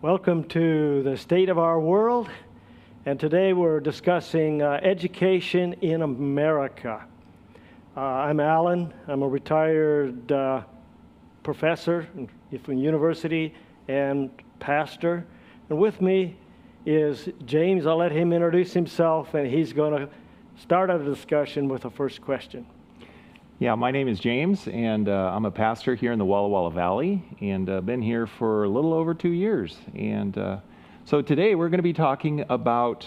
Welcome to the state of our world, and today we're discussing education in America. I'm Alan. I'm a retired professor from university and pastor, and with me is James. I'll let him introduce himself, and he's going to start our discussion with the first question. Yeah, my name is James, and I'm a pastor here in the Walla Walla Valley, and been here for a little over 2 years. And so today we're going to be talking about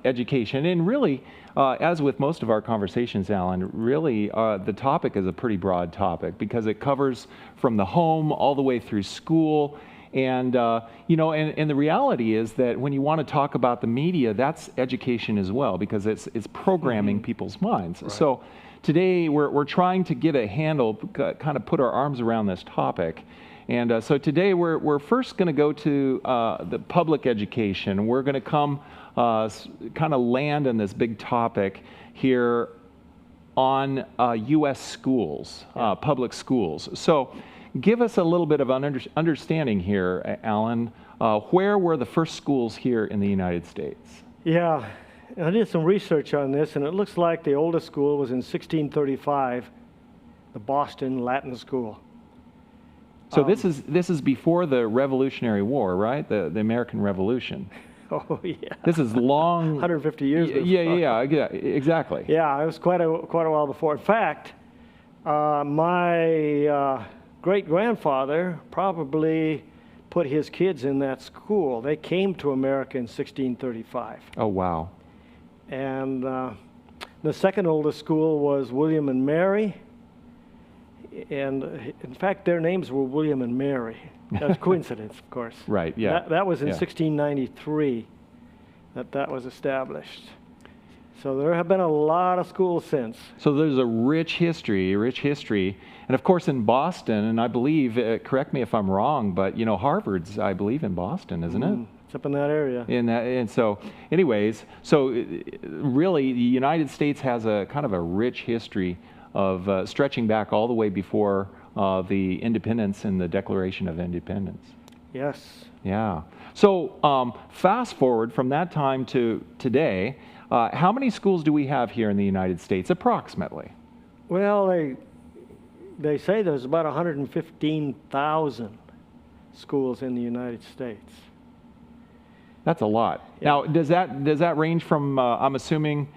education, and really, as with most of our conversations, Alan, really the topic is a pretty broad topic because it covers from the home all the way through school. And, and the reality is that when you want to talk about the media, that's education as well, because it's programming people's minds. Right. So today we're trying to get a handle, kind of put our arms around this topic. And so today we're first going to go to the public education. We're going to come kind of land on this big topic here on U.S. schools, public schools. So give us a little bit of understanding here, Alan. Where were the first schools here in the United States? Yeah, I did some research on this, and it looks like the oldest school was in 1635, the Boston Latin School. So this is before the Revolutionary War, right? The American Revolution. Oh yeah. This is long. 150 years before. Yeah, exactly. Yeah, it was quite a while before. In fact, my great-grandfather probably put his kids in that school. They came to America in 1635. Oh, wow. And the second oldest school was William and Mary. And in fact, their names were William and Mary. That's coincidence, of course. Right, yeah. That was in 1693 that was established. So there have been a lot of schools since. So there's a rich history. And of course in Boston, and I believe, correct me if I'm wrong, but Harvard's, I believe, in Boston, isn't it? It's up in that area. And so anyways, really the United States has a kind of a rich history of stretching back all the way before the independence and the Declaration of Independence. Yes. Yeah. So fast forward from that time to today, how many schools do we have here in the United States, approximately? Well, they say there's about 115,000 schools in the United States. That's a lot. Yeah. Now, does that range from, I'm assuming,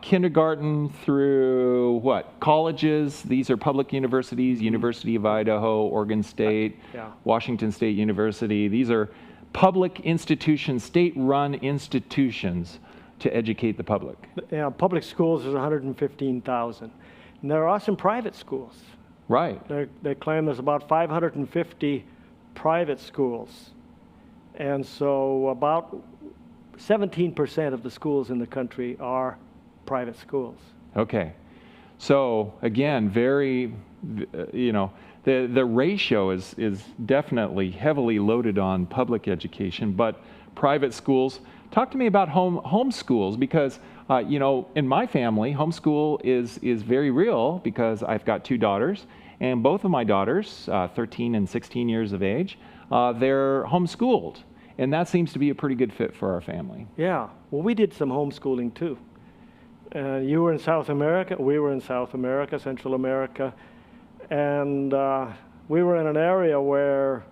kindergarten through what? Colleges? These are public universities, University of Idaho, Oregon State, Washington State University. These are public institutions, state-run institutions to educate the public. Yeah, public schools is 115,000. And there are some private schools. Right. They claim there's about 550 private schools. And so about 17% of the schools in the country are private schools. Okay. So again, very, the ratio is definitely heavily loaded on public education, but private schools. Talk to me about home schools, because in my family, homeschool is very real, because I've got 2 daughters, and both of my daughters, 13 and 16 years of age, they're homeschooled, and that seems to be a pretty good fit for our family. Yeah, well, we did some homeschooling too. You were in South America, we were in South America, Central America, and we were in an area where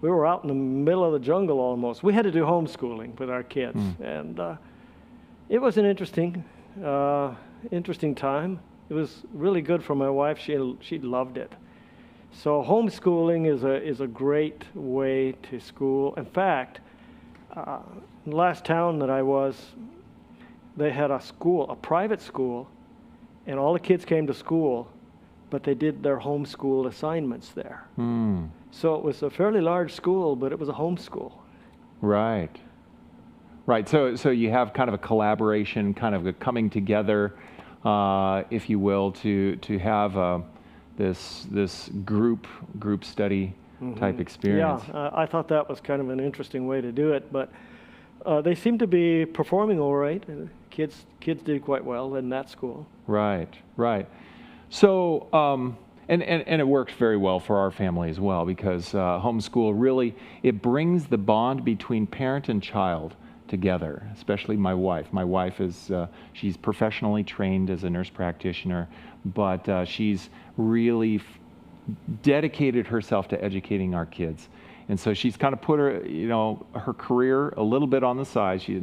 we were out in the middle of the jungle almost. We had to do homeschooling with our kids, and it was an interesting time. It was really good for my wife. She loved it. So homeschooling is a great way to school. In fact, in the last town that I was, they had a private school, and all the kids came to school, but they did their homeschool assignments there. So it was a fairly large school, but it was a homeschool. Right. So you have kind of a collaboration, kind of a coming together, if you will, to have this group study type experience. Yeah, I thought that was kind of an interesting way to do it, but they seem to be performing all right. Kids did quite well in that school. Right. So And it works very well for our family as well, because homeschool really, it brings the bond between parent and child together, especially my wife. My wife is, she's professionally trained as a nurse practitioner, but she's really dedicated herself to educating our kids. And so she's kind of put her, her career a little bit on the side. She's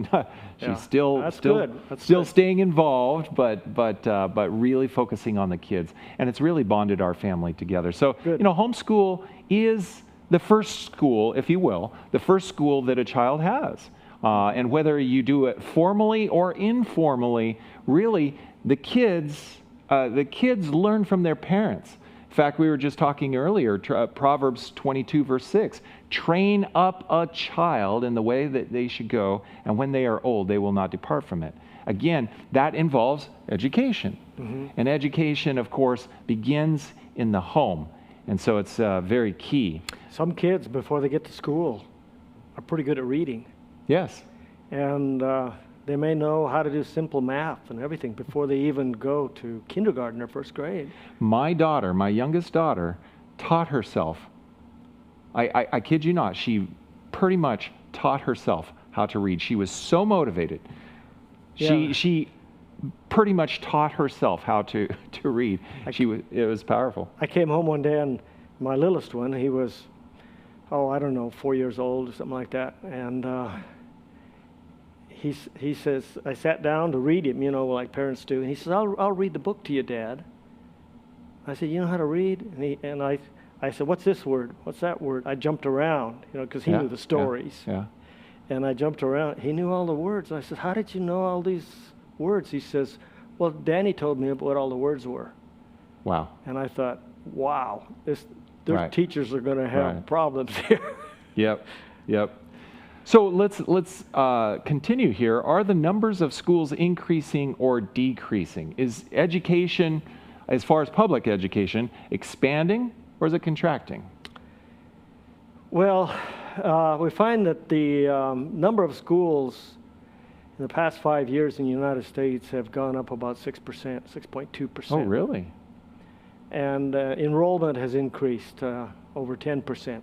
still staying involved, but really focusing on the kids. And it's really bonded our family together. So, homeschool is the first school, if you will, the first school that a child has. And whether you do it formally or informally, really, the kids learn from their parents. In fact, we were just talking earlier, Proverbs 22, verse 6, train up a child in the way that they should go, and when they are old, they will not depart from it. Again, that involves education. Mm-hmm. And education, of course, begins in the home. And so it's very key. Some kids, before they get to school, are pretty good at reading. Yes. And they may know how to do simple math and everything before they even go to kindergarten or first grade. My daughter, my youngest daughter, taught herself. I kid you not, she pretty much taught herself how to read. She was so motivated. Yeah. She pretty much taught herself how to read. It was powerful. I came home one day, and my littlest one, he was, 4 years old or something like that, and he says, I sat down to read him, like parents do, and he says, I'll read the book to you, Dad. I said, you know how to read? And I said, what's this word? What's that word? I jumped around, because he knew the stories. Yeah. And I jumped around. He knew all the words. I said, how did you know all these words? He says, well, Danny told me what all the words were. Wow. And I thought, wow, their teachers are going to have problems here. Yep. So let's continue here. Are the numbers of schools increasing or decreasing? Is education, as far as public education, expanding or is it contracting? Well, we find that the number of schools in the past 5 years in the United States have gone up about 6%, 6.2%. Oh, really? And enrollment has increased over 10%.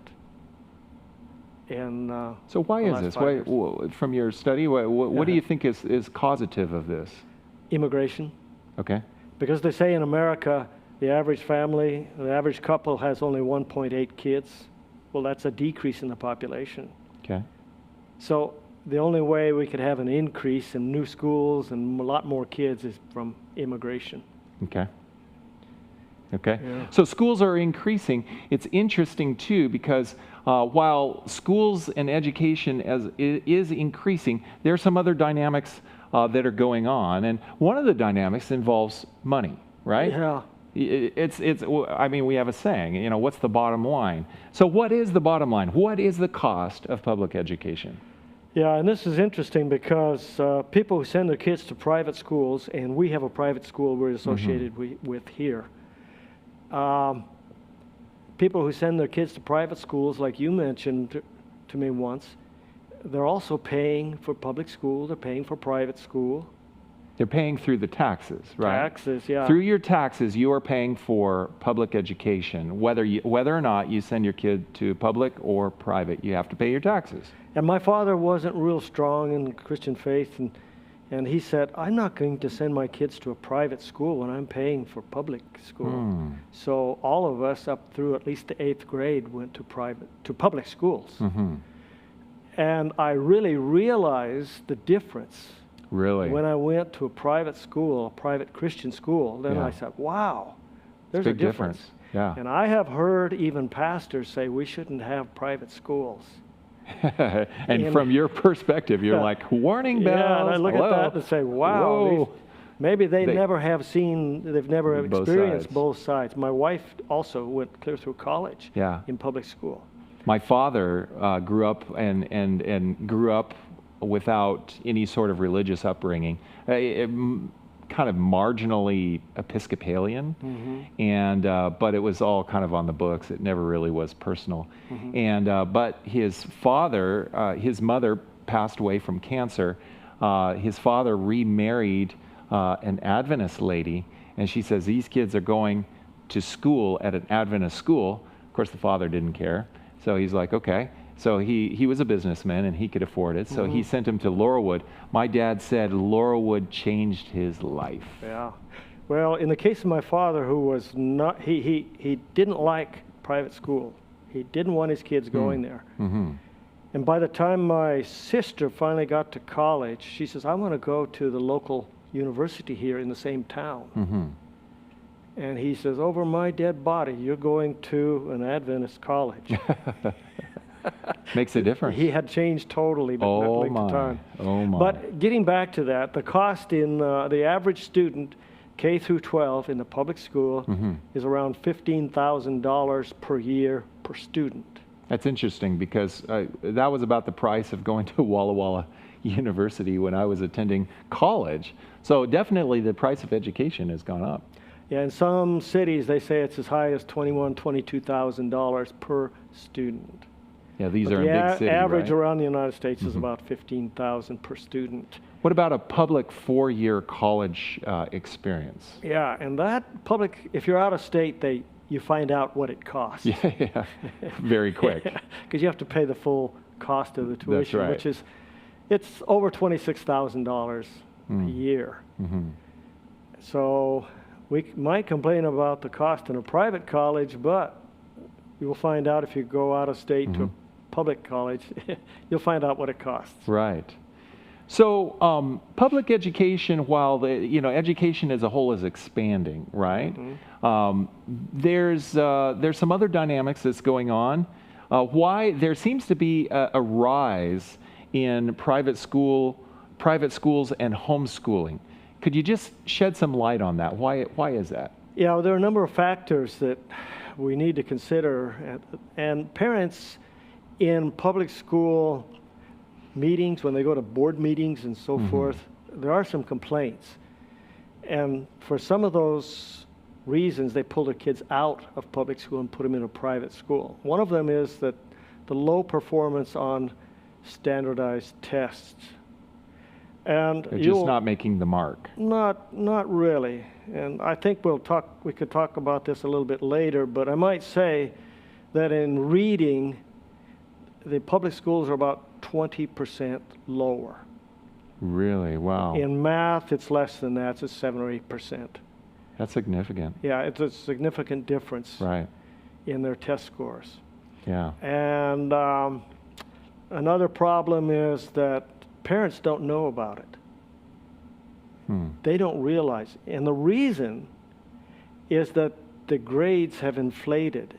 So why is this? From your study, what do you think is causative of this? Immigration. Okay. Because they say in America, the average family, the average couple has only 1.8 kids. Well, that's a decrease in the population. Okay. So the only way we could have an increase in new schools and a lot more kids is from immigration. Okay. Yeah. So schools are increasing. It's interesting too, because while schools and education is increasing, there are some other dynamics that are going on, and one of the dynamics involves money, right? Yeah. We have a saying, what's the bottom line? So what is the bottom line? What is the cost of public education? Yeah, and this is interesting because people who send their kids to private schools, and we have a private school we're associated with here. People who send their kids to private schools, like you mentioned to me once, they're also paying for public school, they're paying for private school. They're paying through the taxes, right? Taxes, yeah. Through your taxes, you are paying for public education. Whether or not you send your kid to public or private, you have to pay your taxes. And my father wasn't real strong in Christian faith, and he said, I'm not going to send my kids to a private school when I'm paying for public school. So all of us up through at least the 8th grade went to public schools. Mm-hmm. And I really realized the difference. Really? When I went to a private school, a private Christian school, then I said, wow, there's a difference. Yeah. And I have heard even pastors say we shouldn't have private schools. And from your perspective, you're like, warning bells. Yeah, and I look at that and say, wow, maybe they've never experienced both sides. My wife also went clear through college in public school. My father grew up and grew up without any sort of religious upbringing, kind of marginally Episcopalian, and but it was all kind of on the books. It never really was personal. And but his father, his mother passed away from cancer. His father remarried an Adventist lady, and she says these kids are going to school at an Adventist school. Of course, the father didn't care. So he's like, okay. So he was a businessman and he could afford it. So he sent him to Laurelwood. My dad said Laurelwood changed his life. Yeah. Well, in the case of my father, who was not, he didn't like private school. He didn't want his kids going there. Mm-hmm. And by the time my sister finally got to college, she says, I want to go to the local university here in the same town. Mm-hmm. And he says, over my dead body, you're going to an Adventist college. Makes a difference. He had changed totally, but not Oh like the my. time. Oh my. But getting back to that, the cost in the average student, K through 12 in the public school, is around $15,000 per year per student. That's interesting because that was about the price of going to Walla Walla University when I was attending college. So definitely the price of education has gone up. Yeah, in some cities they say it's as high as $21,000, $22,000 per student. Yeah, these But are the in big cities, average right? around the United States is about $15,000 per student. What about a public 4-year college experience? Yeah, and that public, if you're out of state, you find out what it costs. Yeah, very quick. Because you have to pay the full cost of the tuition, right. which is, it's over $26,000 a year. Mm-hmm. So we might complain about the cost in a private college, but you'll find out if you go out of state to a public college, you'll find out what it costs. Right. So public education, while education as a whole is expanding, right? There's some other dynamics that's going on. Why there seems to be a rise in private schools and homeschooling. Could you just shed some light on that? Why is that? Yeah, well, there are a number of factors that we need to consider, and parents in public school meetings, when they go to board meetings and so forth, there are some complaints. And for some of those reasons, they pull their kids out of public school and put them in a private school. One of them is that the low performance on standardized tests. And They're just not making the mark. Not really. And I think we could talk about this a little bit later, but I might say that in reading, the public schools are about 20% lower. Really? Wow. In math, it's less than that. It's 7 or 8%. That's significant. Yeah, it's a significant difference Right. in their test scores. Yeah. And another problem is that parents don't know about it. They don't realize. And the reason is that the grades have inflated.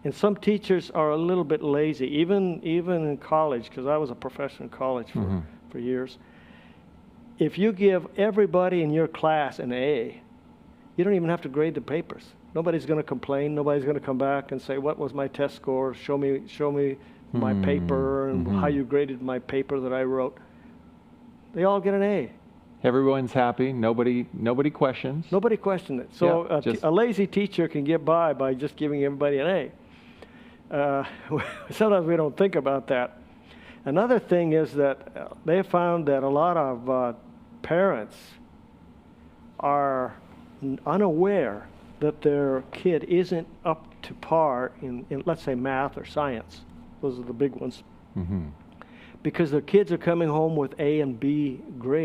And some teachers are a little bit lazy, even in college, because I was a professor in college for years. If you give everybody in your class an A, you don't even have to grade the papers. Nobody's going to complain. Nobody's going to come back and say, what was my test score? Show me my paper and how you graded my paper that I wrote. They all get an A. Everyone's happy. Nobody questions. Nobody questioned it. So Yeah, a lazy teacher can get by just giving everybody an A. Sometimes we don't think about that. Another thing is that they found that a lot of parents are unaware that their kid isn't up to par in, let's say, math or science. Those are the big ones. Because their kids are coming home with A and B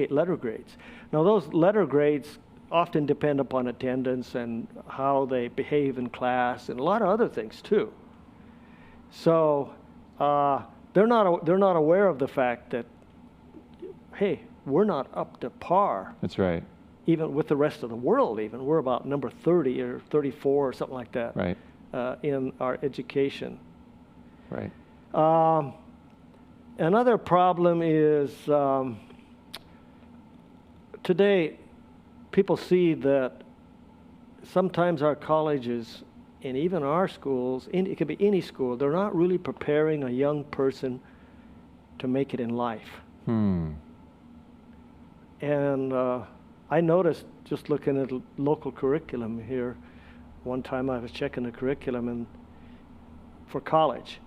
letter grades. Now, those letter grades often depend upon attendance and how they behave in class and a lot of other things too. So they're not aware of the fact that, hey, we're not up to par. That's right. Even with the rest of the world, even we're about number 30 or 34 or something like that. Right. In our education. Right. Another problem is today people see that sometimes our colleges and even our schools, it could be any school, they're not really preparing a young person to make it in life. And I noticed just looking at local curriculum here, one time I was checking the curriculum for college,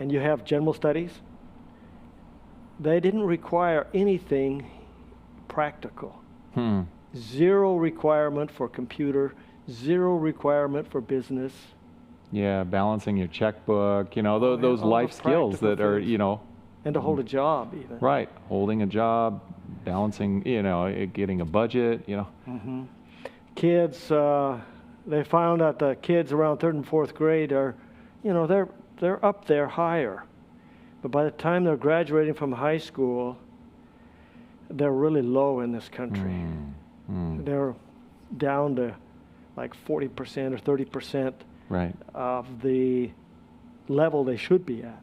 and you have general studies. They didn't require anything practical. Zero requirement for computer zero requirement for business. Yeah, balancing your checkbook, Yeah, those all the life skills practical that are, things. And to hold a job even. right, holding a job, balancing, getting a budget. Kids, they found that the kids around third and fourth grade are, they're up there higher. But by the time they're graduating from high school, they're really low in this country. They're down to like 40% or 30% Right. of the level they should be at.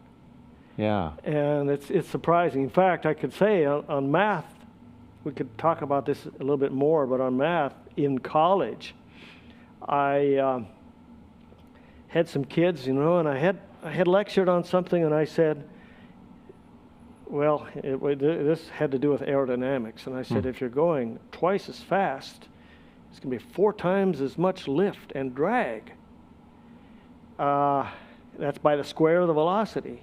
Yeah. And it's surprising. In fact, I could say on math, we could talk about this a little bit more, but on math in college, I had some kids, and I had lectured on something, and I said, well, this had to do with aerodynamics, and I said, if you're going twice as fast, it's going to be 4 times as much lift and drag. That's by the square of the velocity.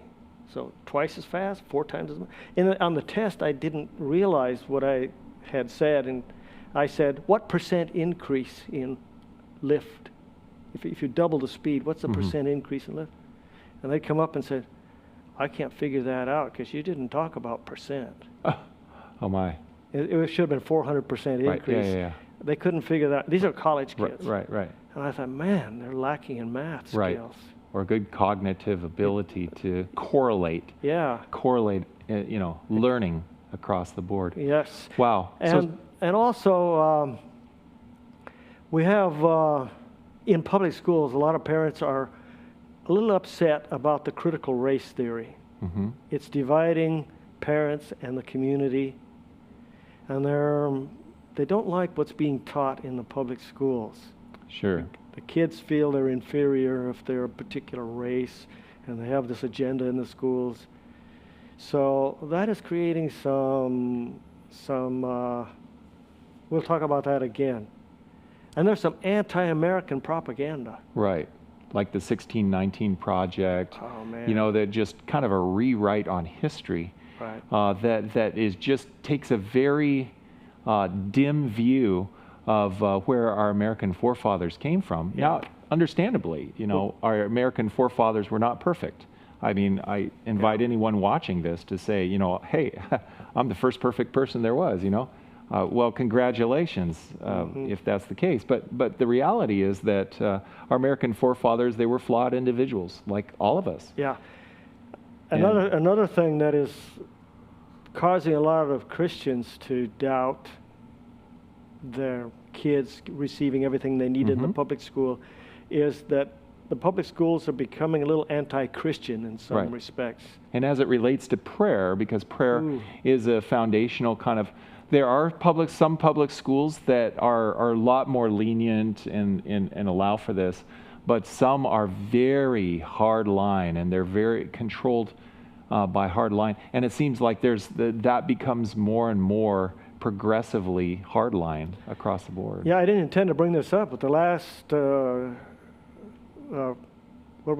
So twice as fast, 4 times as much. And on the test, I didn't realize what I had said, and I said, what % increase in lift? If you double the speed, what's the % increase in lift? And they come up and said, I can't figure that out because you didn't talk about %. Oh my. It should have been 400% Right. increase. Yeah. They couldn't figure that. These are college kids. Right. And I thought, man, they're lacking in math skills. Right. Or good cognitive ability to correlate, Yeah. learning across the board. Yes. Wow. And also, we have in public schools, a lot of parents are a little upset about the critical race theory. It's dividing parents and the community, and they don't like what's being taught in the public schools. Sure. The kids feel they're inferior if they're a particular race, and they have this agenda in the schools. So that is creating some we'll talk about that again. And there's some anti-American propaganda. Right. Like the 1619 Project. Oh, man. That just kind of a rewrite on history. Right. That is just takes a very dim view of where our American forefathers came from. Yeah. Now, understandably, our American forefathers were not perfect. I mean, I invite anyone watching this to say, hey, I'm the first perfect person there was, well, congratulations, if that's the case. But the reality is that our American forefathers, they were flawed individuals, like all of us. Yeah. Another thing that is causing a lot of Christians to doubt their kids receiving everything they need in the public school is that the public schools are becoming a little anti-Christian in some respects. And as it relates to prayer, because prayer is a foundational kind of, there are some public schools that are a lot more lenient and allow for this, but some are very hard line, and they're very controlled by hard line. And it seems like that becomes more and more progressively hardline across the board. Yeah, I didn't intend to bring this up, but the last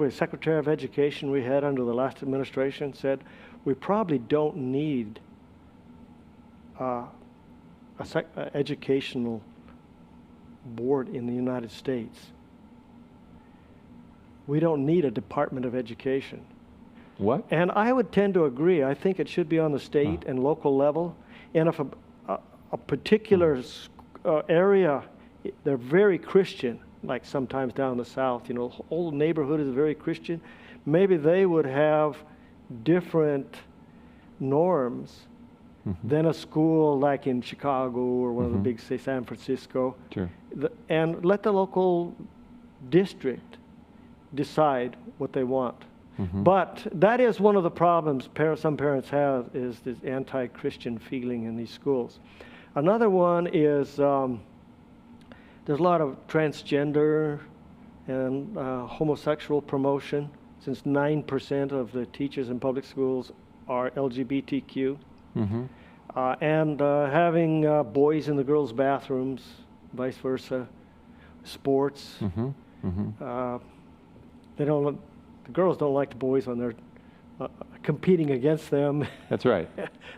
Secretary of Education we had under the last administration said we probably don't need educational board in the United States. We don't need a Department of Education. What? And I would tend to agree. I think it should be on the state and local level. And if a particular area, they're very Christian, like sometimes down the South, the whole neighborhood is very Christian, maybe they would have different norms than a school like in Chicago or one of the big, say, San Francisco. Sure. And let the local district decide what they want. But that is one of the problems some parents have, is this anti-Christian feeling in these schools. Another one is there's a lot of transgender and homosexual promotion, since 9% of the teachers in public schools are LGBTQ. And having boys in the girls' bathrooms, vice versa, sports. The girls don't like the boys when they're competing against them. That's right.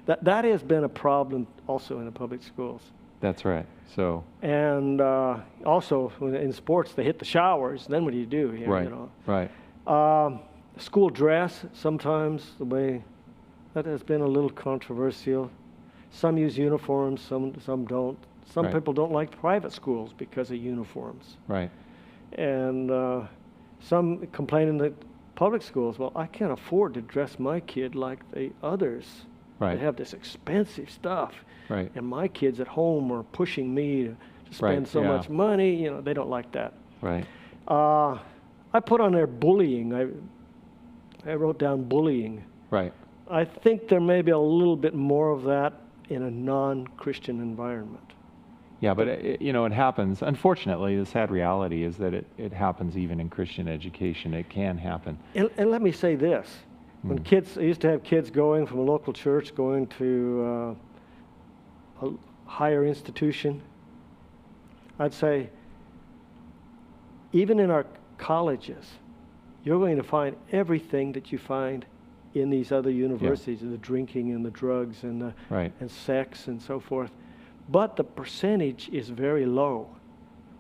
That has been a problem also in the public schools. That's right. So, And also in sports, they hit the showers. Then what do you do here? right, You know? right. School dress, sometimes the way that has been a little controversial. Some use uniforms, some don't. Some Right. people don't like private schools because of uniforms. Right. And some complain in the public schools, well, I can't afford to dress my kid like the others. Right. They have this expensive stuff. Right. And my kids at home are pushing me to spend Right, so yeah. much money. You know, they don't like that. Right. I put on there bullying. I wrote down bullying. Right. I think there may be a little bit more of that in a non-Christian environment. Yeah, but it happens. Unfortunately, the sad reality is that it happens even in Christian education. It can happen. And let me say this. When I used to have kids going from a local church going to a higher institution, I'd say, even in our colleges, you're going to find everything that you find in these other universities, the drinking and the drugs and the Right. and sex and so forth. But the percentage is very low.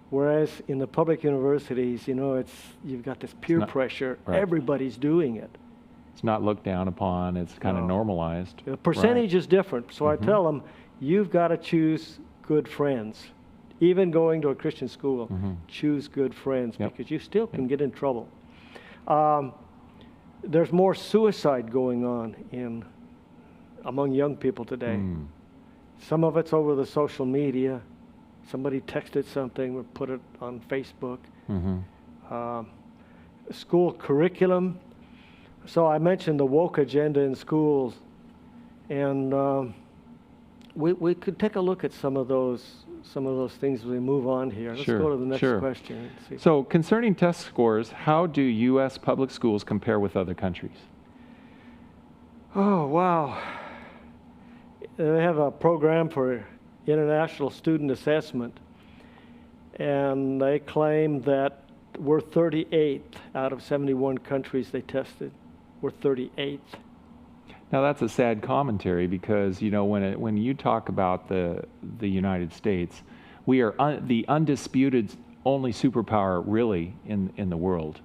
Whereas in the public universities, you've got this peer not- pressure. right. Everybody's doing it. It's not looked down upon. It's kind of No. normalized. The percentage is different. So I tell them, you've got to choose good friends. Even going to a Christian school, choose good friends Yep. because you still can get in trouble. There's more suicide going on among young people today. Mm. Some of it's over the social media. Somebody texted something or put it on Facebook. Mm-hmm. School curriculum. So I mentioned the woke agenda in schools, and we could take a look at some of those things as we move on here. Let's Sure, go to the next sure. question. And see. So concerning test scores, how do U.S. public schools compare with other countries? Oh, wow. They have a program for international student assessment, and they claim that we're 38th out of 71 countries they tested. We're 38th. Now that's a sad commentary because when you talk about the United States, we are the undisputed only superpower really in the world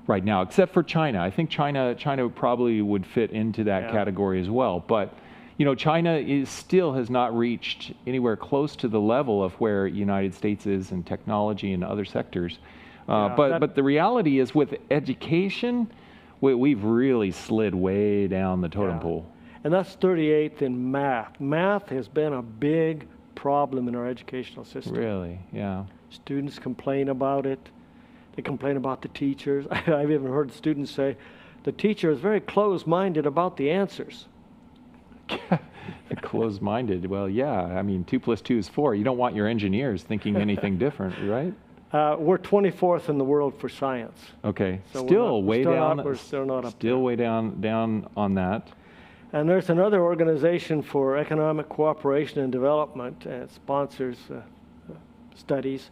right now, except for China. I think China probably would fit into that category as well. But China still has not reached anywhere close to the level of where United States is in technology and other sectors. But the reality is with education, we've really slid way down the totem pole. And that's 38th in math. Math has been a big problem in our educational system. Really, yeah. Students complain about it. They complain about the teachers. I've even heard students say, the teacher is very closed-minded about the answers. Closed-minded. Well, yeah. I mean, 2 + 2 is 4. You don't want your engineers thinking anything different, right? We're 24th in the world for science. Okay. So Still way down. We're still not up Still there. way down on that. And there's another organization for economic cooperation and development, and it sponsors studies.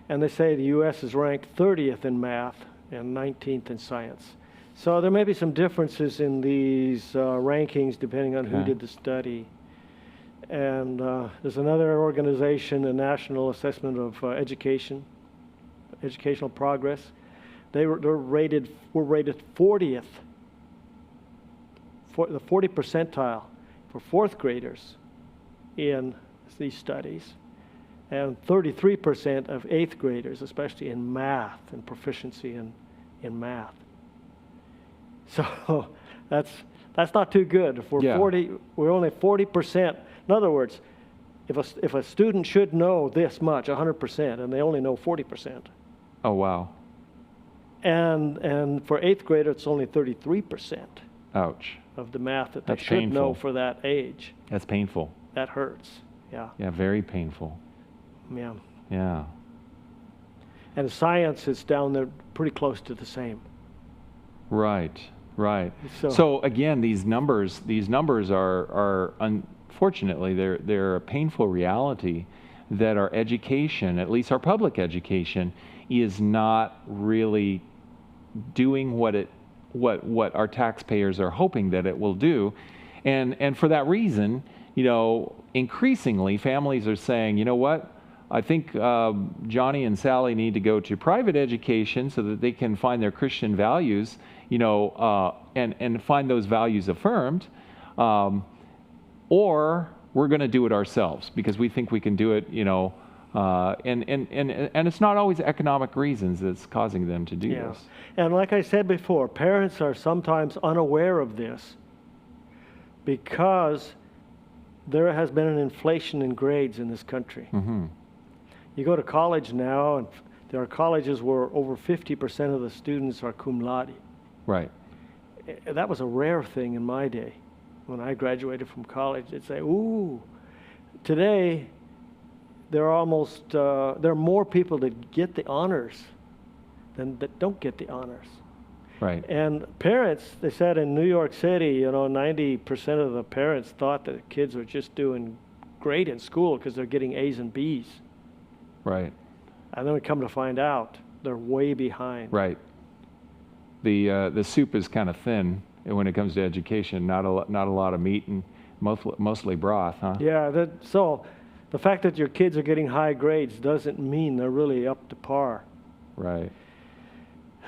And they say the U.S. is ranked 30th in math and 19th in science. So there may be some differences in these rankings depending on who Okay. did the study. And there's another organization, the National Assessment of Educational Progress. We're rated 40th, for the 40 percentile for fourth graders in these studies, and 33% of eighth graders, especially in math and proficiency in math. So that's not too good. If we're Yeah. we're only 40%. In other words, if a student should know this much, 100%, and they only know 40%, Oh, wow. and for eighth grader it's only 33% Ouch. of the math that they That's should know painful. for that age. That's painful. That hurts. Yeah, Yeah, very painful. yeah. Yeah. And science is down there pretty close to the same. Right. Right. So- So again, these numbers are unfortunately they're a painful reality that our education, at least our public education, is not really doing what our taxpayers are hoping that it will do. And for that reason, increasingly families are saying, you know what, I think Johnny and Sally need to go to private education so that they can find their Christian values, and find those values affirmed, or we're going to do it ourselves because we think we can do it, and it's not always economic reasons that's causing them to do this. And like I said before, parents are sometimes unaware of this because there has been an inflation in grades in this country. Mm-hmm. You go to college now, and there are colleges where over 50% of the students are cum laude. Right. That was a rare thing in my day. When I graduated from college, they'd say, ooh. Today, there are more people that get the honors than that don't get the honors. Right. And parents, they said in New York City, 90% of the parents thought that the kids were just doing great in school because they're getting A's and B's. Right. And then we come to find out they're way behind. Right. The soup is kind of thin when it comes to education. Not a lot of meat and mostly broth, huh? Yeah. So the fact that your kids are getting high grades doesn't mean they're really up to par. Right.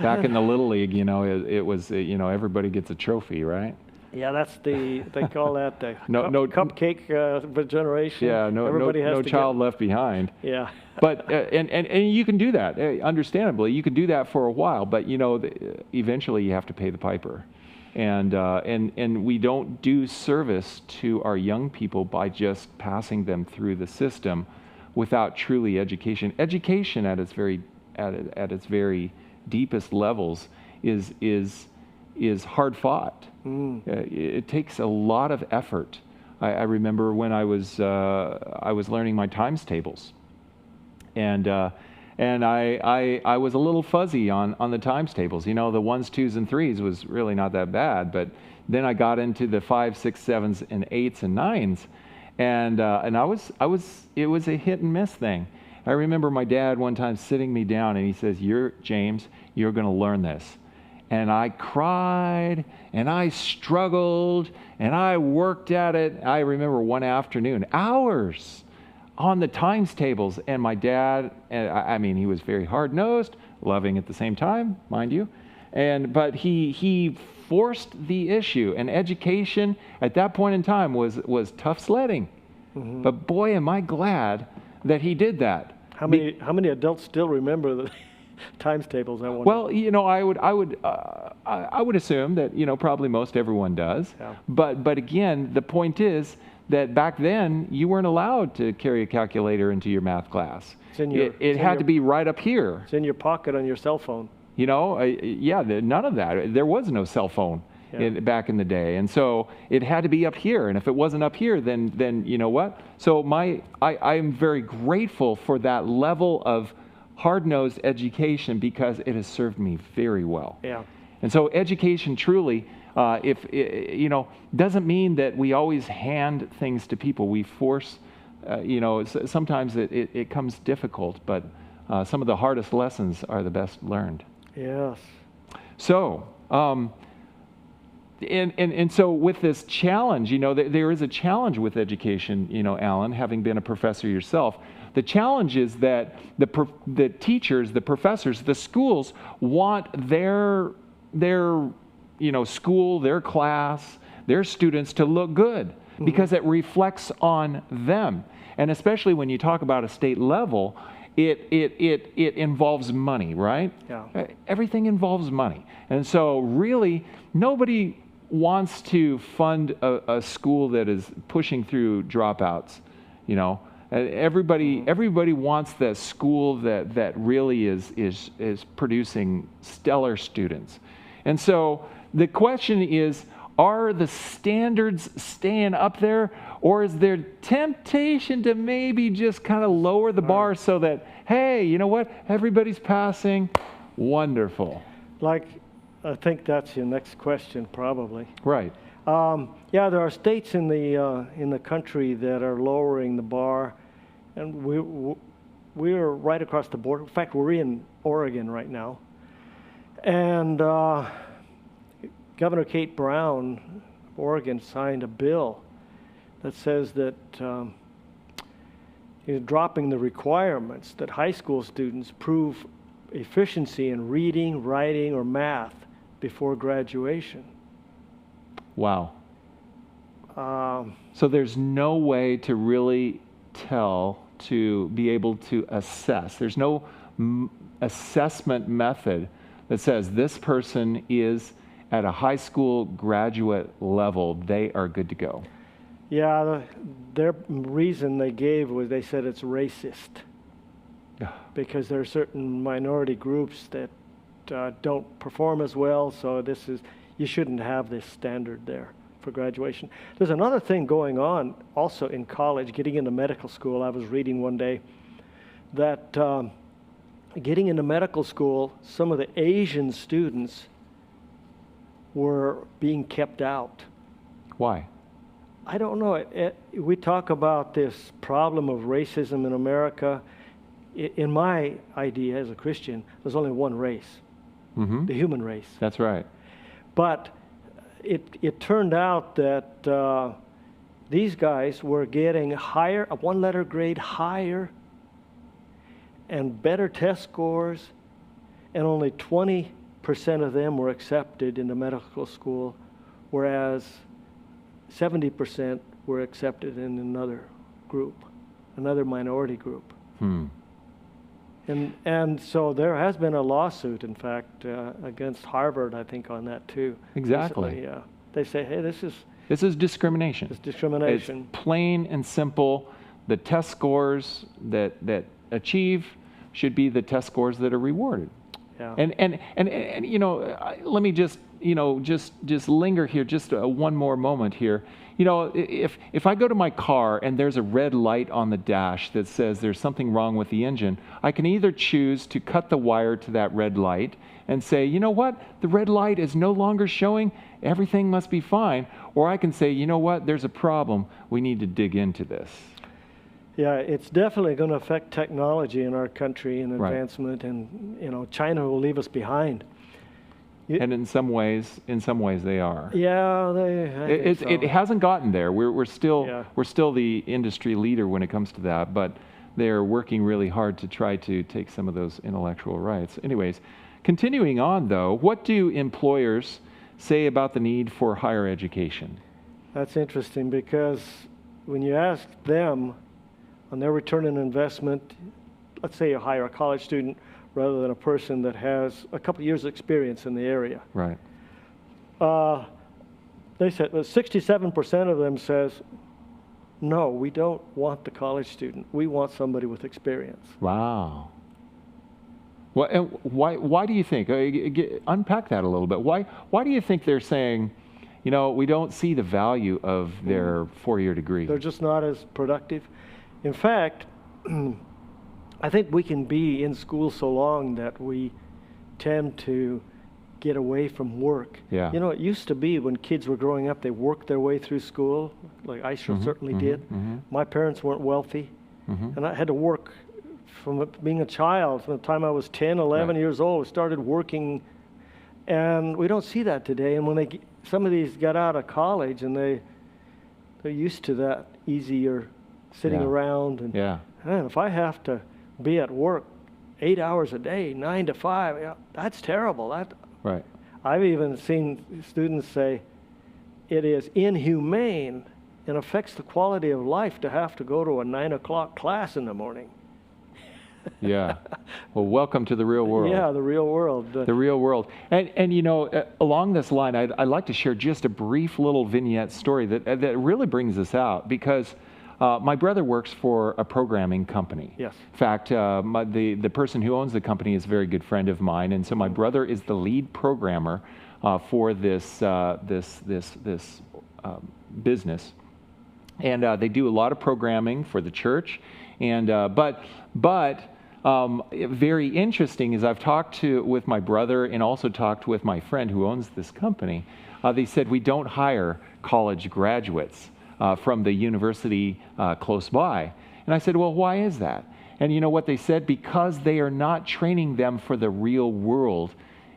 Back in the Little League, it was everybody gets a trophy, right? Yeah, they call that the cupcake generation. Yeah, no child left behind. Yeah. But and you can do that, understandably. You can do that for a while, but eventually you have to pay the piper, and we don't do service to our young people by just passing them through the system without truly education. Education at its very deepest levels is hard fought. It takes a lot of effort. I remember when I was learning my times tables, and I was a little fuzzy on the times tables. The 1s, 2s, and 3s was really not that bad, but then I got into the 5s, 6s, 7s, and 8s and 9s, and it was a hit and miss thing. I remember my dad one time sitting me down and he says, James, you're going to learn this. And I cried, and I struggled, and I worked at it. I remember one afternoon, hours on the times tables, and my dad, he was very hard-nosed, loving at the same time, mind you, but he forced the issue, and education at that point in time was tough sledding. Mm-hmm. But boy, am I glad that he did that. How many adults still remember the times tables? I wonder. Well, I would assume that probably most everyone does. Yeah. But again, the point is that back then you weren't allowed to carry a calculator into your math class. It had to be right up here. It's in your pocket on your cell phone. None of that. There was no cell phone. Yeah. Back in the day, and so it had to be up here, and if it wasn't up here, then you know what? So I am very grateful for that level of hard-nosed education because it has served me very well. Yeah. And so education truly, doesn't mean that we always hand things to people. We force, sometimes it comes difficult, but some of the hardest lessons are the best learned. Yes. So. And so with this challenge, there is a challenge with education, Alan, having been a professor yourself. The challenge is that the teachers, the professors, the schools want their school, their class, their students to look good because it reflects on them. And especially when you talk about a state level, it involves money, right? Yeah. Everything involves money. And so really nobody wants to fund a school that is pushing through dropouts. Everybody wants that school that really is producing stellar students. And so the question is, are the standards staying up there, or is there temptation to maybe just kind of lower the bar so that, hey, you know what, everybody's passing, wonderful. I think that's your next question, probably. Right. There are states in the country that are lowering the bar, and we're right across the border. In fact, we're in Oregon right now, and Governor Kate Brown of Oregon signed a bill that says that dropping the requirements that high school students prove efficiency in reading, writing, or math before graduation. Wow. So there's no way to really tell, to be able to assess. There's no assessment method that says this person is at a high school graduate level, they are good to go. Yeah, their reason they gave was they said it's racist. Because there are certain minority groups that don't perform as well, so you shouldn't have this standard there for graduation. There's another thing going on also in college, getting into medical school. I was reading one day that getting into medical school, some of the Asian students were being kept out. Why? I don't know. We talk about this problem of racism in America. In my idea as a Christian, there's only one race, the human race. That's right. But it turned out that these guys were getting higher, a one-letter grade higher, and better test scores, and only 20% of them were accepted into medical school, whereas 70% were accepted in another group, another minority group. And so there has been a lawsuit, in fact, against Harvard, I think, on that too. Exactly. Recently, yeah. They say, hey, this is discrimination. It's discrimination. It's plain and simple. The test scores that achieve should be the test scores that are rewarded. Yeah. And you know, let me just linger here just one more moment here. You know, if I go to my car and there's a red light on the dash that says there's something wrong with the engine, I can either choose to cut the wire to that red light and say, you know what, the red light is no longer showing, everything must be fine, or I can say, you know what, there's a problem, we need to dig into this. Yeah, it's definitely going to affect technology in our country and Right. advancement, and you know, China will leave us behind. And in some ways they are. Yeah, I think so. It hasn't gotten there. We're still Yeah. the industry leader when it comes to that, but they're working really hard to try to take some of those intellectual rights. Anyways, continuing on though, what do employers say about the need for higher education? That's interesting, because when you ask them on their return on investment, let's say you hire a college student rather than a person that has a couple years experience in the area. Right. They said 67% of them says, no, we don't want the college student. We want somebody with experience. Wow. Well, and why do you think? Unpack that a little bit. Why do you think they're saying, you know, we don't see the value of their four-year degree? They're just not as productive. In fact, I think we can be in school so long that we tend to get away from work. Yeah. You know, it used to be when kids were growing up, they worked their way through school, like I certainly did. My parents weren't wealthy, and I had to work from being a child. From the time I was 10, 11 Right. years old, I started working, and we don't see that today. And when some of these got out of college, and they're used to that easier sitting Yeah. around, and Yeah. man, if I have to be at work 8 hours a day, 9 to 5, yeah, that's terrible. Right. I've even seen students say it is inhumane and affects the quality of life to have to go to a 9 o'clock class in the morning. Yeah. Well, welcome to the real world. Yeah, the real world. The real world. And you know, along this line, I'd like to share just a brief little vignette story that really brings this out, because my brother works for a programming company. Yes. In fact, the person who owns the company is a very good friend of mine, and so my brother is the lead programmer for this business, and they do a lot of programming for the church. And but very interesting is I've talked with my brother and also talked with my friend who owns this company. They said we don't hire college graduates from the university close by. And I said, well, why is that? And you know what they said? Because they are not training them for the real world.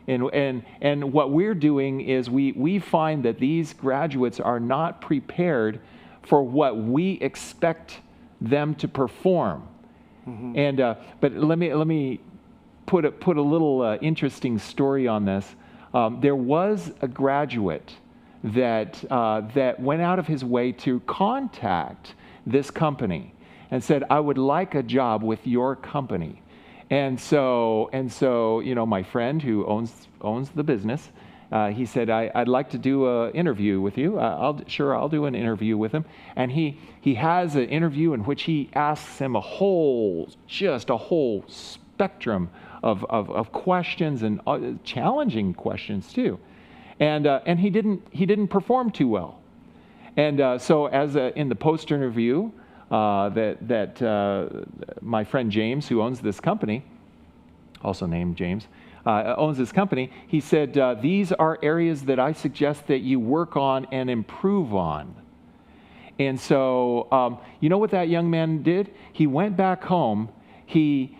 And what we're doing is we find that these graduates are not prepared for what we expect them to perform. And but let me put a little interesting story on this. There was a graduate that went out of his way to contact this company and said, "I would like a job with your company." And so my friend who owns the business, he said, I'd like to do an interview with you. I'll do an interview with him. And he has an interview in which he asks him a whole spectrum of questions, and challenging questions too. And he didn't perform too well. And so in the post interview, my friend James, who owns this company, also named James, owns this company, he said, these are areas that I suggest that you work on and improve on. And so, you know what that young man did? He went back home, he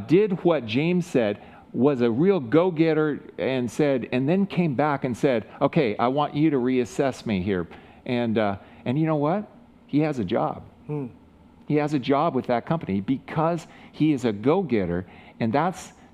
did what James said, was a real go-getter, and then came back and said, okay, I want you to reassess me here. And you know what? He has a job. He has a job with that company because he is a go-getter, and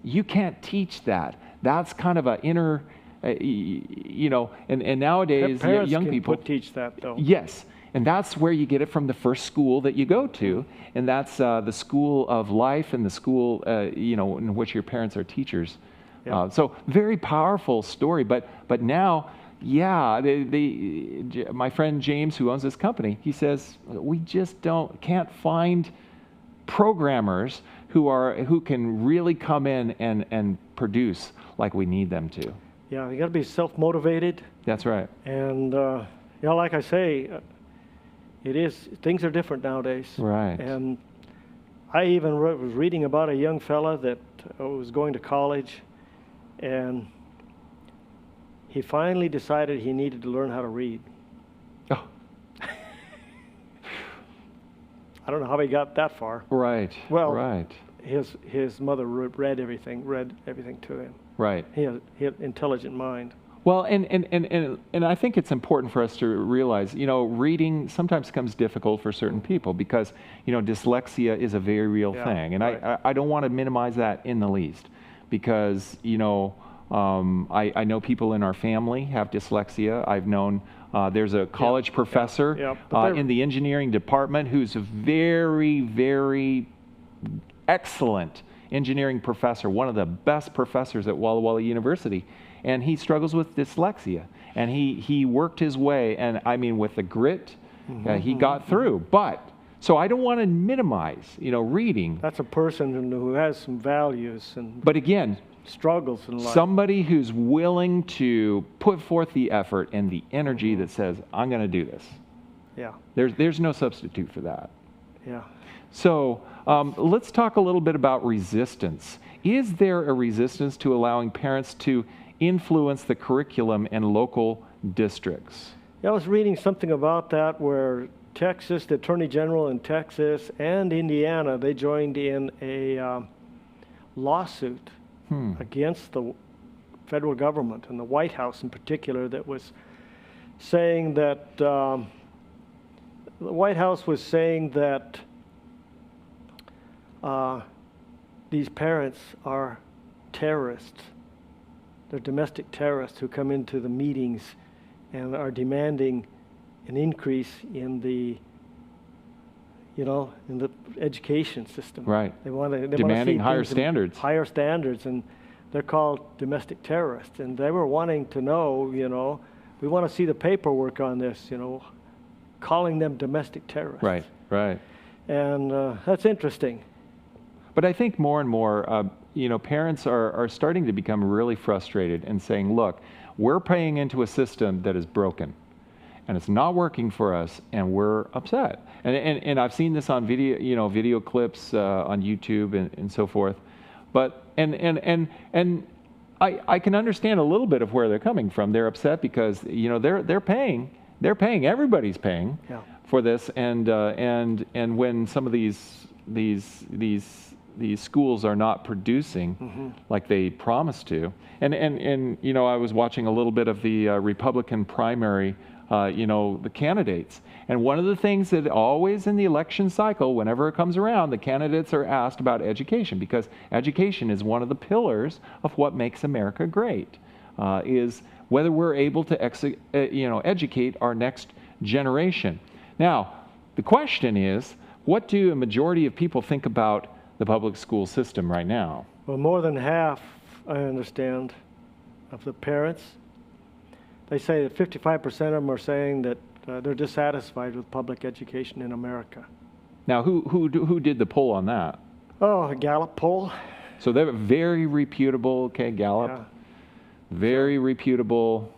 you can't teach that. That's kind of an inner, and nowadays Parents young can people teach that though. Yes, and that's where you get it from the first school that you go to, and that's the school of life and the school, in which your parents are teachers. Yeah. So very powerful story, but now. Yeah, my friend James, who owns this company, he says we just can't find programmers who can really come in and produce like we need them to. Yeah, you got to be self-motivated. That's right. And like I say, things are different nowadays. Right. And I even was reading about a young fella that was going to college, and he finally decided he needed to learn how to read. Oh. I don't know how he got that far. Right. Well, right. His mother read everything to him. Right. He had an intelligent mind. Well, and I think it's important for us to realize, reading sometimes becomes difficult for certain people because, dyslexia is a very real thing. And right. I don't want to minimize that in the least because, I know people in our family have dyslexia. I've known there's a college professor in the engineering department who's a very, very excellent engineering professor, one of the best professors at Walla Walla University. And he struggles with dyslexia. And he worked his way, and I mean with the grit, he got through. So I don't want to minimize, reading. That's a person who has some values but again, struggles in life. Somebody who's willing to put forth the effort and the energy that says, I'm going to do this. Yeah. There's no substitute for that. Yeah. So let's talk a little bit about resistance. Is there a resistance to allowing parents to influence the curriculum in local districts? Yeah, I was reading something about that where Texas, the Attorney General in Texas and Indiana, they joined in a lawsuit against the federal government and the White House in particular that was saying that the White House was saying that these parents are terrorists. They're domestic terrorists who come into the meetings and are demanding an increase in the education system. Right. They want to demanding higher standards. Higher standards, and they're called domestic terrorists. And they were wanting to know, we want to see the paperwork on this, calling them domestic terrorists. Right. Right. And that's interesting. But I think more and more, parents are starting to become really frustrated and saying, look, we're paying into a system that is broken and it's not working for us, and we're upset. And I've seen this on video clips on YouTube and so forth. But and I can understand a little bit of where they're coming from. They're upset because they're paying, everybody's paying for this, and when some of these schools are not producing like they promised to. And I was watching a little bit of the Republican primary the candidates. And one of the things that always in the election cycle, whenever it comes around, the candidates are asked about education, because education is one of the pillars of what makes America great, is whether we're able to educate our next generation. Now, the question is, what do a majority of people think about the public school system right now? Well, more than half, I understand, of the parents, they say that 55% of them are saying that they're dissatisfied with public education in America. Now, who did the poll on that? Oh, a Gallup poll. So they're very reputable, okay, Gallup. Yeah. Very reputable.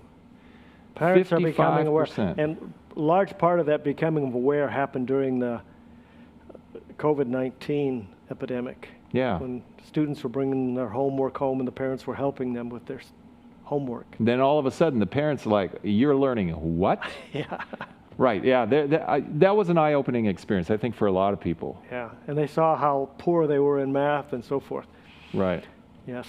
Parents are becoming aware. 55%. And a large part of that becoming aware happened during the COVID-19 epidemic. Yeah. When students were bringing their homework home and the parents were helping them with their homework. And then all of a sudden the parents are like, you're learning what? Yeah. Right, yeah. That was an eye-opening experience, I think, for a lot of people. Yeah. And they saw how poor they were in math and so forth. Right. Yes.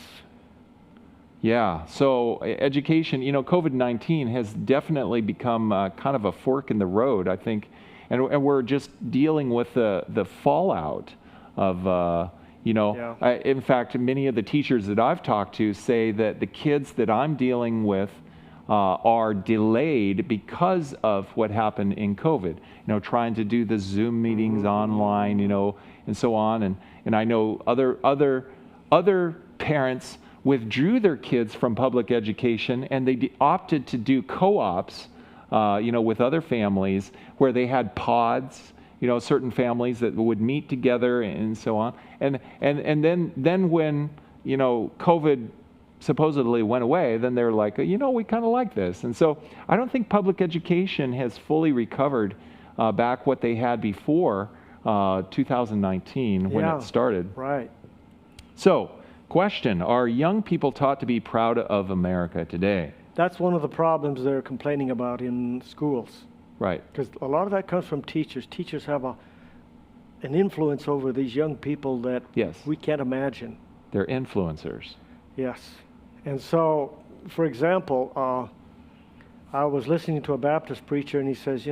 Yeah, so education, COVID-19 has definitely become kind of a fork in the road, I think, and we're just dealing with the fallout of, Yeah. in fact, many of the teachers that I've talked to say that the kids that I'm dealing with are delayed because of what happened in COVID, trying to do the Zoom meetings online, and so on, and I know other parents withdrew their kids from public education, and they opted to do co-ops, with other families where they had pods, certain families that would meet together and so on. And then when, COVID supposedly went away, then they're like, we kind of like this. And so I don't think public education has fully recovered back what they had before 2019 when Yeah. it started. Right. So, question, are young people taught to be proud of America today? That's one of the problems they're complaining about in schools. Right. Because a lot of that comes from teachers. Teachers have an influence over these young people that Yes. we can't imagine. They're influencers. Yes. And so, for example, I was listening to a Baptist preacher, and he says,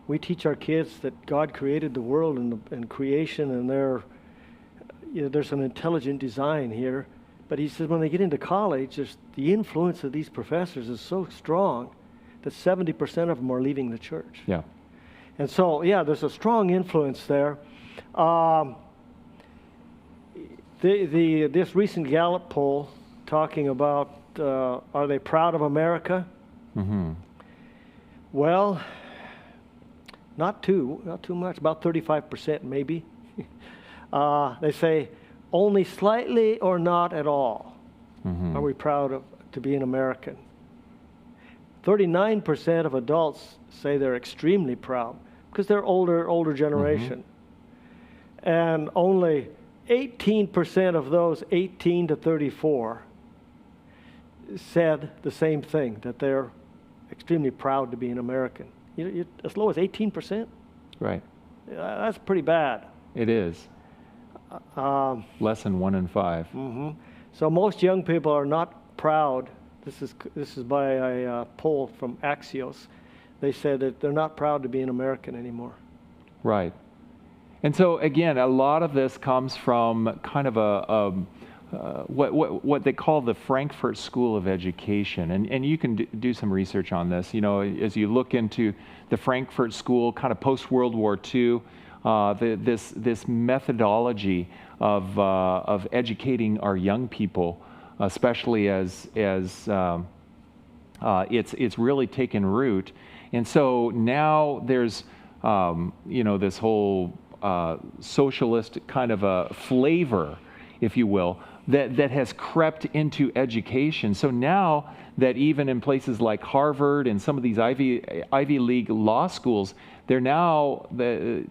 we teach our kids that God created the world and creation, and there's an intelligent design here. But he says when they get into college, the influence of these professors is so strong that 70% of them are leaving the church. Yeah. And so, there's a strong influence there. This recent Gallup poll talking about are they proud of America? Mm-hmm. Well, not too much, about 35% maybe. They say only slightly or not at all are we proud to be an American. 39% of adults say they're extremely proud because they're older generation. And only 18% of those 18 to 34 said the same thing, that they're extremely proud to be an American. As low as 18%? Right. That's pretty bad. It is. Less than 1 in 5. So most young people are not proud. This is by a poll from Axios. They said that they're not proud to be an American anymore. Right. And so again, a lot of this comes from kind of what they call the Frankfurt School of Education, and you can do some research on this. As you look into the Frankfurt School, kind of post World War II, this methodology of educating our young people, especially as it's really taken root. And so now there's this whole socialist kind of a flavor, if you will, that has crept into education. So now that even in places like Harvard and some of these Ivy League law schools, they're now the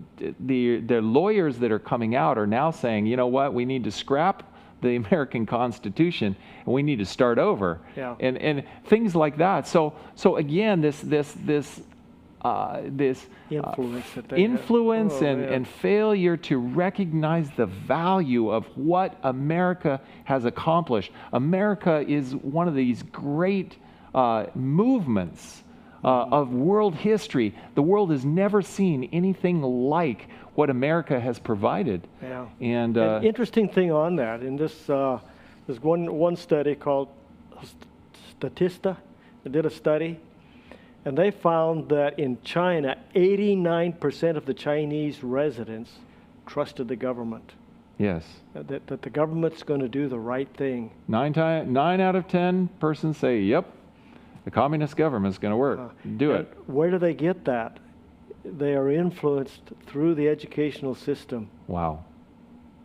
lawyers that are coming out are now saying, what, we need to scrap the American Constitution and we need to start over. Yeah. And things like that. So again, this Influence that they influence have. and failure to recognize the value of what America has accomplished. America is one of these great movements of world history. The world has never seen anything like what America has provided. Yeah. And An interesting thing on that, in this, there's one study called Statista. They did a study, and they found that in China, 89% of the Chinese residents trusted the government. yes, That the government's going to do the right thing. 9 out of 10 persons say, yep, the communist government's going to work. Do And it. where do they get that? They are influenced through the educational system Wow.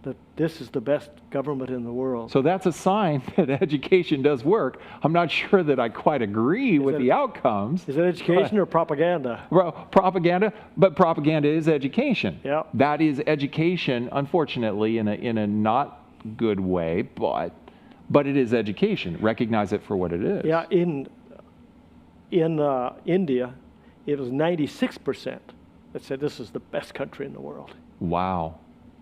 that this is the best government in the world. So that's a sign that education does work. I'm not sure that I quite agree with it- the outcomes. Is it education or propaganda? Well, propaganda, but propaganda is education. Yeah. That is education, unfortunately, in a not good way, but it is education. Recognize it for what it is. Yeah, in India, it was 96% that said this is the best country in the world. Wow.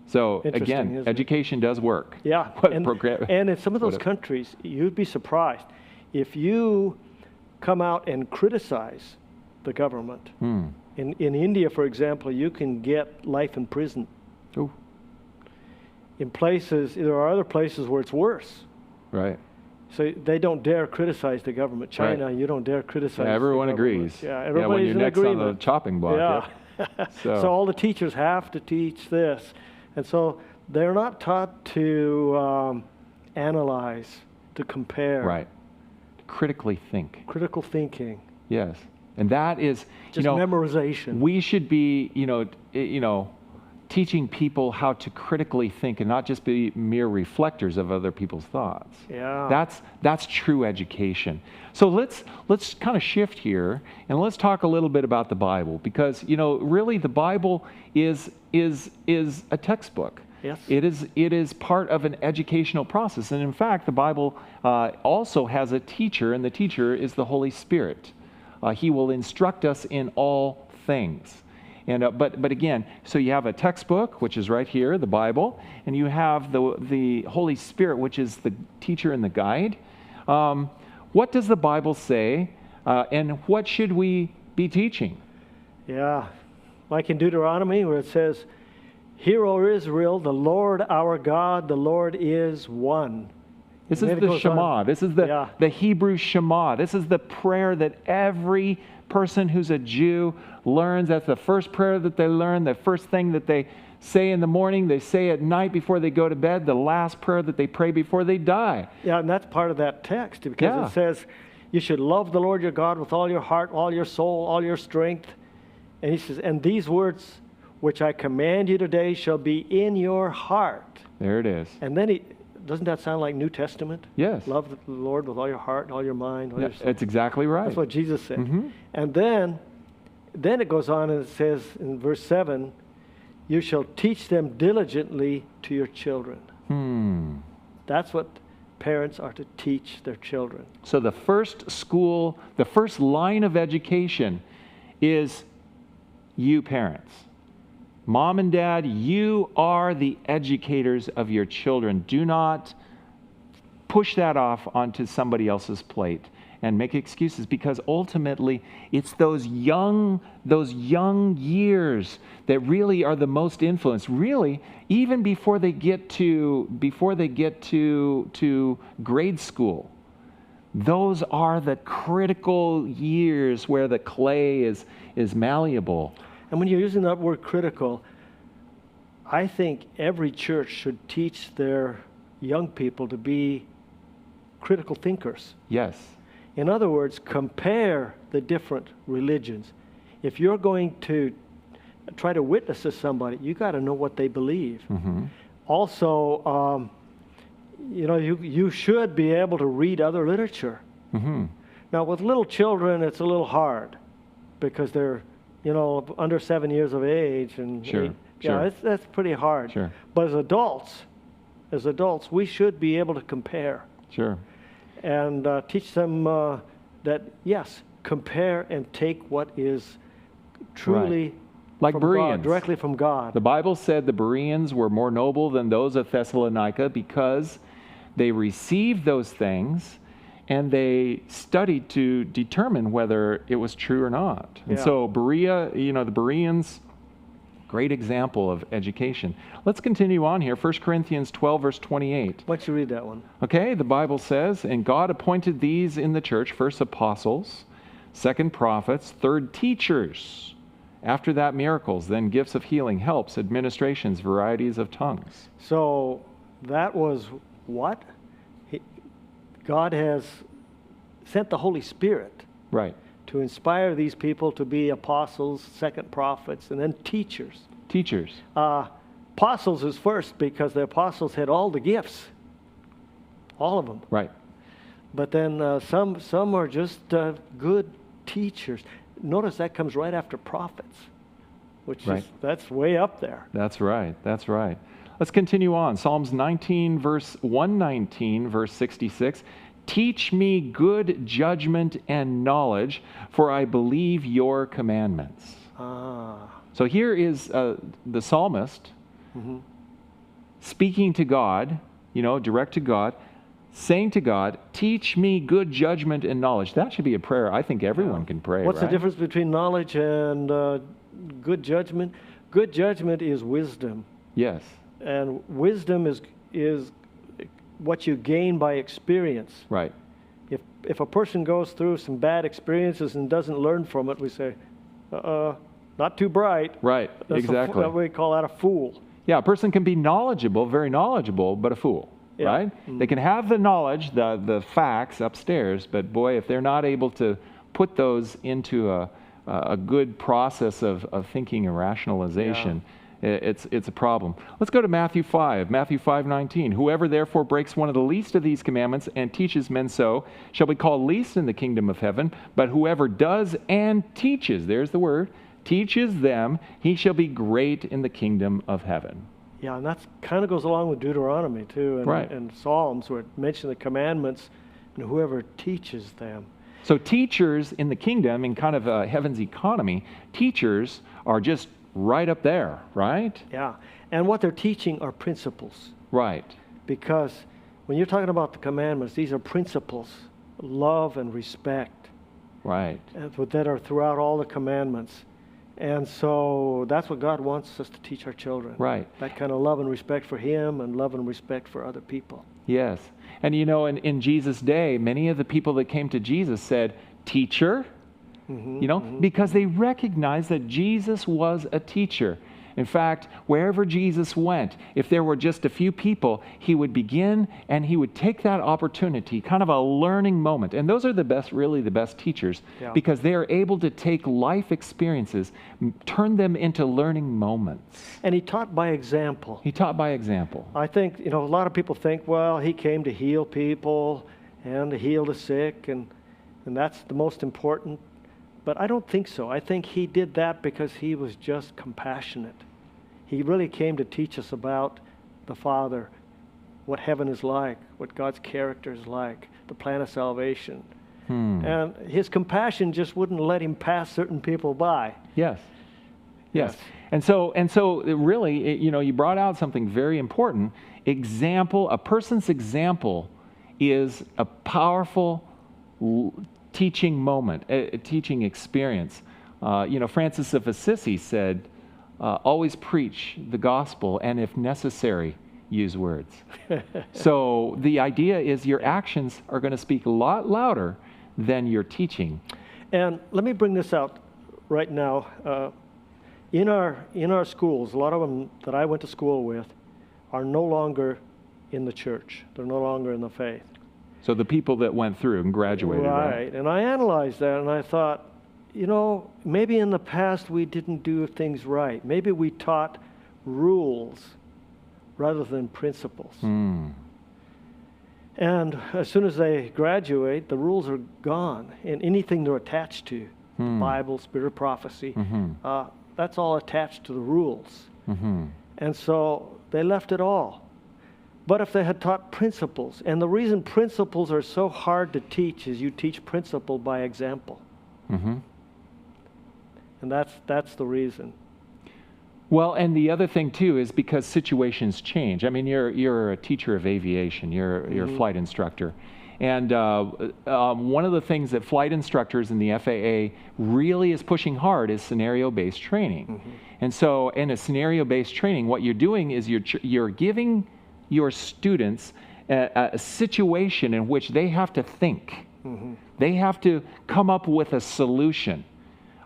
So Interesting, again, isn't it? education does work. Yeah, What and program- in some of those what- countries, you'd be surprised if you come out and criticize the government. In India, for example, you can get life in prison. Ooh, In places, there are other places where it's worse. right. So they don't dare criticize the government. China, you don't dare criticize. Yeah, everyone the government. agrees. Yeah, when everybody's you're in next on the agreement. chopping block. Yeah. Yep. So all the teachers have to teach this, and so they're not taught to analyze, to compare. Right. Critically think. Critical thinking, Yes. And that is, just memorization. we should be, teaching people how to critically think and not just be mere reflectors of other people's thoughts. Yeah. That's true education. So let's kind of shift here and let's talk a little bit about the Bible, because really the Bible is a textbook. Yes. It is part of an educational process, and in fact, the Bible also has a teacher, and the teacher is the Holy Spirit. He will instruct us in all things. And but again, so you have a textbook, which is right here, the Bible, and you have the Holy Spirit, which is the teacher and the guide. What does the Bible say, and what should we be teaching? Yeah. Like in Deuteronomy, where it says, "Hear, O Israel, the Lord our God, the Lord is one." This And is then it the goes Shema. on. This is Yeah. the Hebrew Shema. This is the prayer that every person who's a Jew learns. That's the first prayer that they learn, the first thing that they say in the morning, they say at night before they go to bed, the last prayer that they pray before they die. Yeah, and that's part of that text, because Yeah. it says, "You should love the Lord your God with all your heart, all your soul, all your strength." And he says, "And these words which I command you today shall be in your heart." There it is. And then doesn't that sound like New Testament? Yes. Love the Lord with all your heart, all your mind, all Yeah, your soul. that's exactly right. That's what Jesus said. Mhm. And then it goes on and it says in verse 7, "You shall teach them diligently to your children." That's what parents are to teach their children. So the first line of education is you parents. Mom and dad, you are the educators of your children. Do not push that off onto somebody else's plate and make excuses, because ultimately it's those young years that really are the most influenced. Really, even before they get to grade school. Those are the critical years where the clay is malleable. And when you're using that word critical, I think every church should teach their young people to be critical thinkers. Yes. In other words, compare the different religions. If you're going to try to witness to somebody, you got to know what they believe. Mm-hmm. Also, you should be able to read other literature. Mm-hmm. Now, with little children, it's a little hard because they're, under 7 years of age, and Sure, yeah, sure. that's pretty hard. Sure. But as adults, we should be able to compare Sure. and teach them that yes, compare and take what is truly Like from Bereans. God, directly from God. The Bible said the Bereans were more noble than those of Thessalonica because they received those things and they studied to determine whether it was true or not. And Yeah. so Berea, the Bereans, great example of education. Let's continue on here. 1 Corinthians 12, verse 28. Why don't you read that one? Okay, the Bible says, and God appointed these in the church, first apostles, second prophets, third teachers. After that, miracles, then gifts of healing, helps, administrations, varieties of tongues. So that was what? God has sent the Holy Spirit Right. to inspire these people to be apostles, second prophets, and then teachers. Teachers. Apostles is first because the apostles had all the gifts, all of them. Right. But then some are just good teachers. Notice that comes right after prophets, which Right. that's way up there. That's right. That's right. Let's continue on. Psalms 119, verse 66. Teach me good judgment and knowledge, for I believe your commandments. So here is the psalmist speaking to God, direct to God, saying to God, teach me good judgment and knowledge. That should be a prayer I think everyone can pray. What's the right? difference between knowledge and good judgment? Good judgment is wisdom, Yes. and wisdom is what you gain by experience. Right. If a person goes through some bad experiences and doesn't learn from it, we say, not too bright. Right. Exactly. We call that a fool. Yeah, a person can be knowledgeable, very knowledgeable, but a fool, Yeah. right? Mm-hmm. They can have the knowledge, the facts upstairs, but boy, if they're not able to put those into a good process of thinking and rationalization, it's a problem. Let's go to Matthew 5, Matthew 5:19. Whoever therefore breaks one of the least of these commandments and teaches men so shall be called least in the kingdom of heaven, but whoever does and teaches, there's the word, teaches them, he shall be great in the kingdom of heaven. Yeah, and that kind of goes along with Deuteronomy too, and, Right. and Psalms, where it mentions the commandments, and whoever teaches them. So teachers in the kingdom, in kind of heaven's economy, teachers are just right up there, right? Yeah, and what they're teaching are principles, Right. because when you're talking about the commandments, these are principles, love and respect, Right. that are throughout all the commandments. And so that's what God wants us to teach our children. Right. That kind of love and respect for Him and love and respect for other people. Yes. And in Jesus' day, many of the people that came to Jesus said, teacher, because they recognized that Jesus was a teacher. In fact, wherever Jesus went, if there were just a few people, he would begin and he would take that opportunity, kind of a learning moment. And those are really the best teachers, because they are able to take life experiences, turn them into learning moments. And He taught by example. He taught by example. I think, a lot of people think, well, He came to heal people and to heal the sick, and that's the most important. But I don't think so. I think He did that because He was just compassionate. He really came to teach us about the Father, what heaven is like, what God's character is like, the plan of salvation. And His compassion just wouldn't let Him pass certain people by. Yes. And so really, you brought out something very important. A person's example is a powerful teaching moment, a teaching experience. Francis of Assisi said, always preach the gospel, and if necessary, use words. So the idea is your actions are going to speak a lot louder than your teaching. And let me bring this out right now. In our schools, a lot of them that I went to school with are no longer in the church. They're no longer in the faith. So the people that went through and graduated, right? And I analyzed that, and I thought, maybe in the past we didn't do things right. Maybe we taught rules rather than principles. And as soon as they graduate, the rules are gone, and anything they're attached to, the Bible, spirit of prophecy, that's all attached to the rules. And so they left it all. But if they had taught principles, and the reason principles are so hard to teach is you teach principle by example. And that's the reason. Well, and the other thing too is because situations change. I mean, you're a teacher of aviation, you're a flight instructor, And one of the things that flight instructors in the FAA really is pushing hard is scenario-based training. And so in a scenario-based training, what you're doing is you're giving your students a situation in which they have to think. They have to come up with a solution.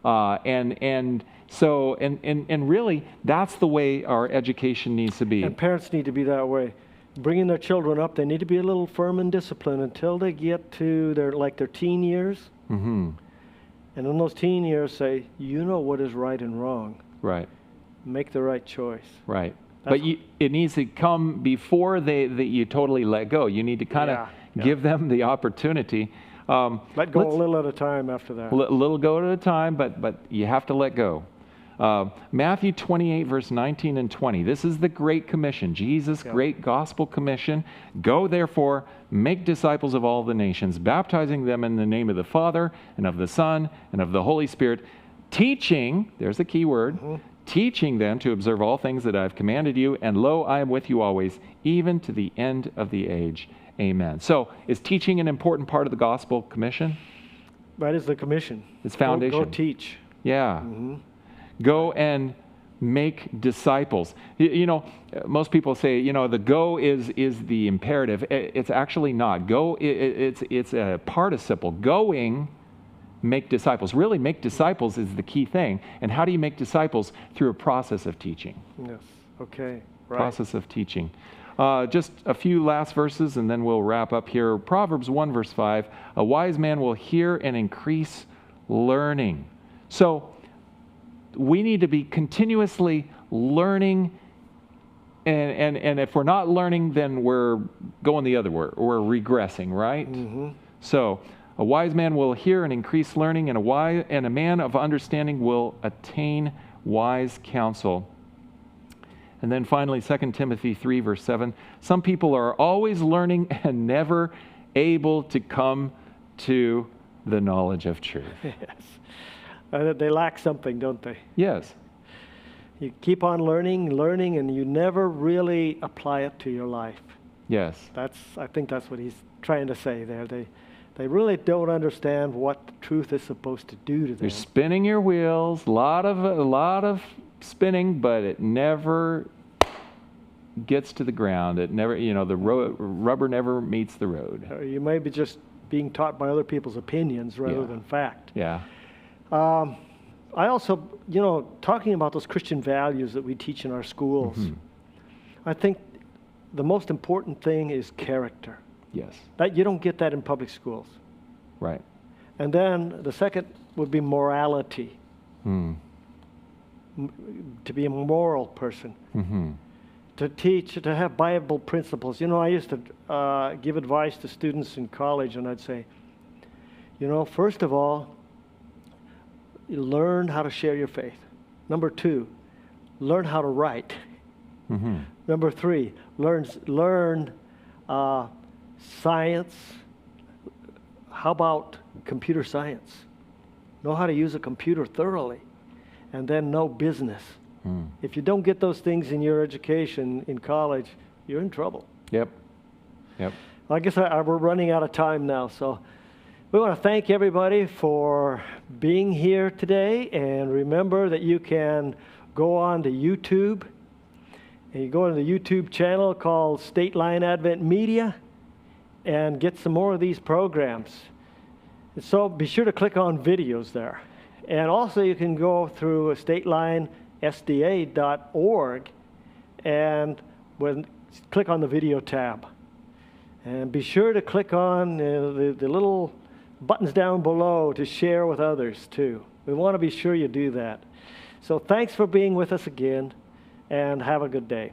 And really, that's the way our education needs to be. And parents need to be that way. Bringing their children up, they need to be a little firm and disciplined until they get to their teen years. And in those teen years, say, you know what is right and wrong. Right. Make the right choice. Right. But it needs to come before you totally let go. You need to kind of give them the opportunity. Let go a little at a time after that. Little go at a time, but you have to let go. Matthew 28, verse 19 and 20. This is the Great Commission, Jesus' great gospel commission. Go, therefore, make disciples of all the nations, baptizing them in the name of the Father and of the Son and of the Holy Spirit, teaching, there's the key word, teaching them to observe all things that I've commanded you, and lo, I am with you always, even to the end of the age. Amen. So, is teaching an important part of the gospel commission? That is the commission. It's foundation. Go teach. Yeah. Go and make disciples. You know, most people say, the go is the imperative. It's actually not. Go, it's a participle. Going, make disciples. Really, make disciples is the key thing. And how do you make disciples? Through a process of teaching. Yes. Okay. Right. Process of teaching. Just a few last verses, and then we'll wrap up here. Proverbs 1, verse 5. A wise man will hear and increase learning. So, we need to be continuously learning, and if we're not learning, then we're going the other way. We're regressing, right? So, a wise man will hear and increase learning, and a man of understanding will attain wise counsel. And then finally, 2 Timothy 3, verse 7. Some people are always learning and never able to come to the knowledge of truth. Yes. They lack something, don't they? Yes. You keep on learning, and you never really apply it to your life. Yes. I think that's what he's trying to say there. They really don't understand what the truth is supposed to do to them. You're spinning your wheels, a lot of spinning, but it never gets to the ground. It never, the rubber never meets the road. You may be just being taught by other people's opinions rather than fact. Yeah. I also, talking about those Christian values that we teach in our schools, I think the most important thing is character. Yes. That you don't get that in public schools. Right. And then the second would be morality. To be a moral person. To teach, to have Bible principles. I used to give advice to students in college, and I'd say, first of all, you learn how to share your faith. Number 2, learn how to write. Number 3, learn science. How about computer science? Know how to use a computer thoroughly. And then know business. If you don't get those things in your education in college, you're in trouble. Yep. I guess we're running out of time now, so we want to thank everybody for being here today, and remember that you can go on to YouTube, and you go to the YouTube channel called State Line Advent Media, and get some more of these programs. And so be sure to click on videos there. And also you can go through statelinesda.org and click on the video tab. And be sure to click on the little buttons down below to share with others too. We want to be sure you do that. So thanks for being with us again, and have a good day.